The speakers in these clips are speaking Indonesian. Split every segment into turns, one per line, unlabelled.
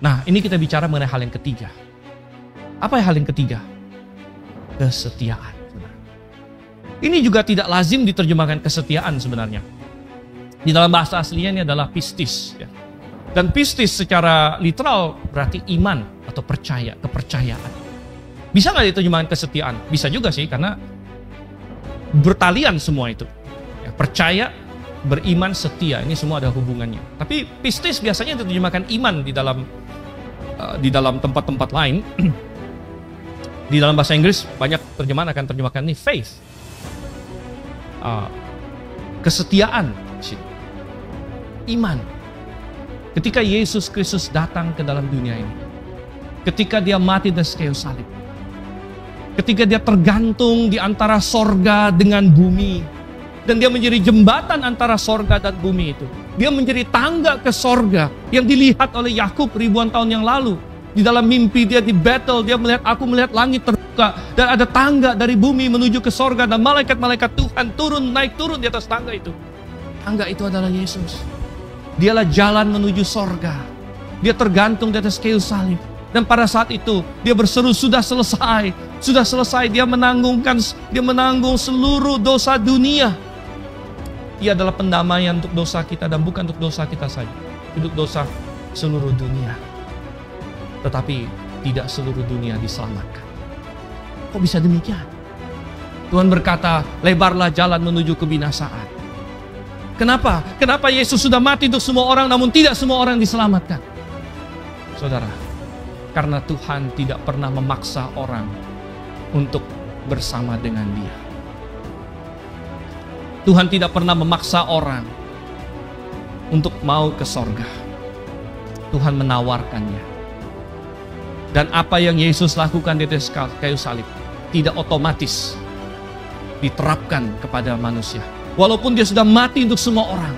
Nah, ini kita bicara mengenai hal yang ketiga. Apa hal yang ketiga? Kesetiaan. Ini juga tidak lazim diterjemahkan kesetiaan sebenarnya. Di dalam bahasa aslinya ini adalah pistis. Ya. Dan pistis secara literal berarti iman atau percaya, kepercayaan. Bisa nggak diterjemahkan kesetiaan? Bisa juga sih, karena bertalian semua itu. Ya, percaya, beriman, setia, ini semua ada hubungannya. Tapi pistis biasanya diterjemahkan iman di dalam tempat-tempat lain. Di dalam bahasa Inggris banyak terjemahan akan terjemahkan ini faith. Kesetiaan, iman. Ketika Yesus Kristus datang ke dalam dunia ini, ketika dia mati di kayu salib, ketika dia tergantung di antara sorga dengan bumi, dan dia menjadi jembatan antara sorga dan bumi itu, dia menjadi tangga ke sorga yang dilihat oleh Yakub ribuan tahun yang lalu. Di dalam mimpi dia di Betel, dia melihat, aku melihat langit terbuka dan ada tangga dari bumi menuju ke sorga, dan malaikat-malaikat Tuhan naik turun di atas tangga itu. Tangga itu adalah Yesus. Dialah jalan menuju sorga. Dia tergantung di atas kayu salib. Dan pada saat itu dia berseru, sudah selesai. Sudah selesai. Dia menanggung seluruh dosa dunia. Ia adalah pendamaian untuk dosa kita, dan bukan untuk dosa kita saja, untuk dosa seluruh dunia. Tetapi tidak seluruh dunia diselamatkan. Kok bisa demikian? Tuhan berkata, lebarlah jalan menuju kebinasaan. Kenapa? Kenapa Yesus sudah mati untuk semua orang, namun tidak semua orang diselamatkan? Saudara, karena Tuhan tidak pernah memaksa orang untuk bersama dengan Dia. Tuhan tidak pernah memaksa orang untuk mau ke sorga. Tuhan menawarkannya. Dan apa yang Yesus lakukan di atas kayu salib tidak otomatis diterapkan kepada manusia. Walaupun dia sudah mati untuk semua orang.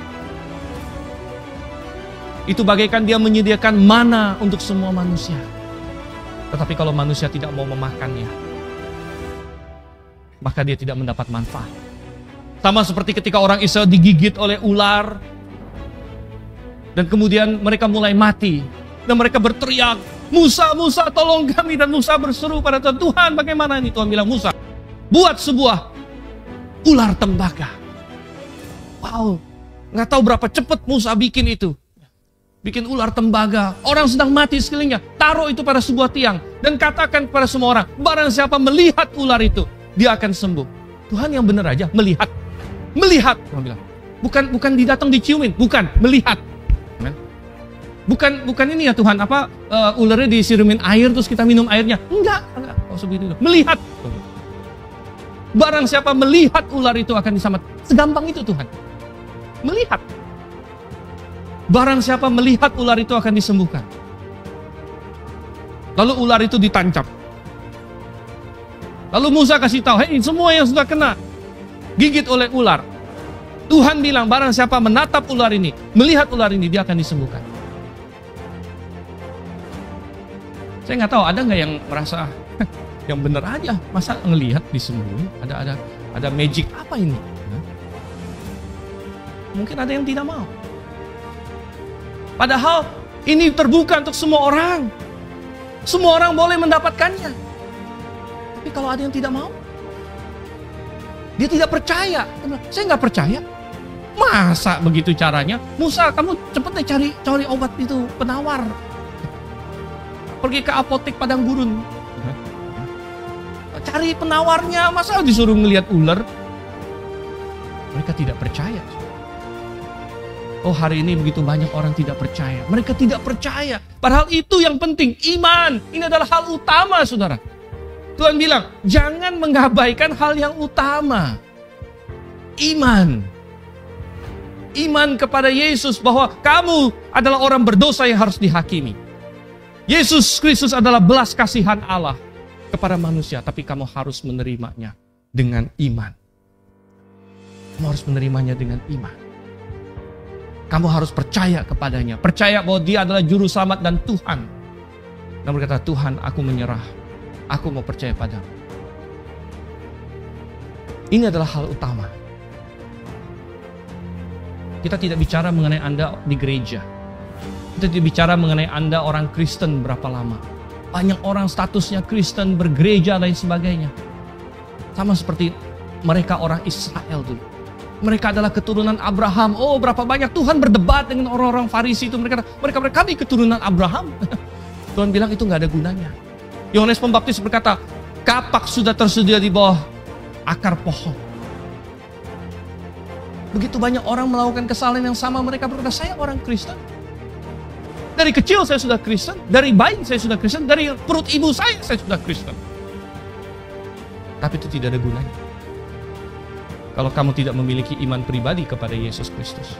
Itu bagaikan dia menyediakan mana untuk semua manusia. Tetapi kalau manusia tidak mau memakannya, maka dia tidak mendapat manfaat. Sama seperti ketika orang Israel digigit oleh ular, dan kemudian mereka mulai mati, dan mereka berteriak, Musa, Musa, tolong kami. Dan Musa berseru pada Tuhan, Tuhan bagaimana ini? Tuhan bilang, Musa, buat sebuah ular tembaga. Wow, nggak tahu berapa cepat Musa bikin itu. Bikin ular tembaga, orang sedang mati sekelilingnya, taruh itu pada sebuah tiang, dan katakan kepada semua orang, barang siapa melihat ular itu, dia akan sembuh. Tuhan yang benar aja, melihat. Melihat, Tuhan bilang. Bukan didatang diciumin, bukan, melihat. Bukan ini ya Tuhan, ularnya disirumin air terus kita minum airnya. Enggak, oh seperti itu. Melihat. Barang siapa melihat ular itu akan diselamatkan. Segampang itu Tuhan. Melihat. Barang siapa melihat ular itu akan disembuhkan. Lalu ular itu ditancap. Lalu Musa kasih tahu, hei semua yang sudah kena gigit oleh ular, Tuhan bilang barang siapa menatap ular ini, melihat ular ini, dia akan disembuhkan. Saya nggak tahu ada nggak yang merasa yang bener aja, masa ngelihat disembuhin? Ada magic apa ini? Mungkin ada yang tidak mau. Padahal ini terbuka untuk semua orang. Semua orang boleh mendapatkannya. Tapi kalau ada yang tidak mau, dia tidak percaya. Saya nggak percaya. Masa begitu caranya? Musa, kamu cepet deh cari obat itu, penawar. Pergi ke apotek padang gurun. Cari penawarnya, masa disuruh ngelihat ular? Mereka tidak percaya. Oh, hari ini begitu banyak orang tidak percaya. Mereka tidak percaya. Padahal itu yang penting, iman. Ini adalah hal utama, saudara. Tuhan bilang, jangan mengabaikan hal yang utama. Iman. Iman kepada Yesus bahwa kamu adalah orang berdosa yang harus dihakimi. Yesus Kristus adalah belas kasihan Allah kepada manusia, tapi kamu harus menerimanya dengan iman. Kamu harus menerimanya dengan iman. Kamu harus percaya kepadanya. Percaya bahwa dia adalah juru selamat dan Tuhan. Dan berkata, Tuhan, aku menyerah. Aku mau percaya padamu. Ini adalah hal utama. Kita tidak bicara mengenai Anda di gereja. Kita tidak bicara mengenai Anda orang Kristen berapa lama. Banyak orang statusnya Kristen, bergereja, dan sebagainya. Sama seperti mereka orang Israel dulu. Mereka adalah keturunan Abraham. Oh, berapa banyak Tuhan berdebat dengan orang-orang Farisi itu. Mereka kami keturunan Abraham. Tuhan bilang itu nggak ada gunanya. Yohanes Pembaptis berkata, kapak sudah tersedia di bawah akar pohon. Begitu banyak orang melakukan kesalahan yang sama, mereka berkata, saya orang Kristen. Dari kecil saya sudah Kristen, dari bayi saya sudah Kristen, dari perut ibu saya sudah Kristen. Tapi itu tidak ada gunanya kalau kamu tidak memiliki iman pribadi kepada Yesus Kristus.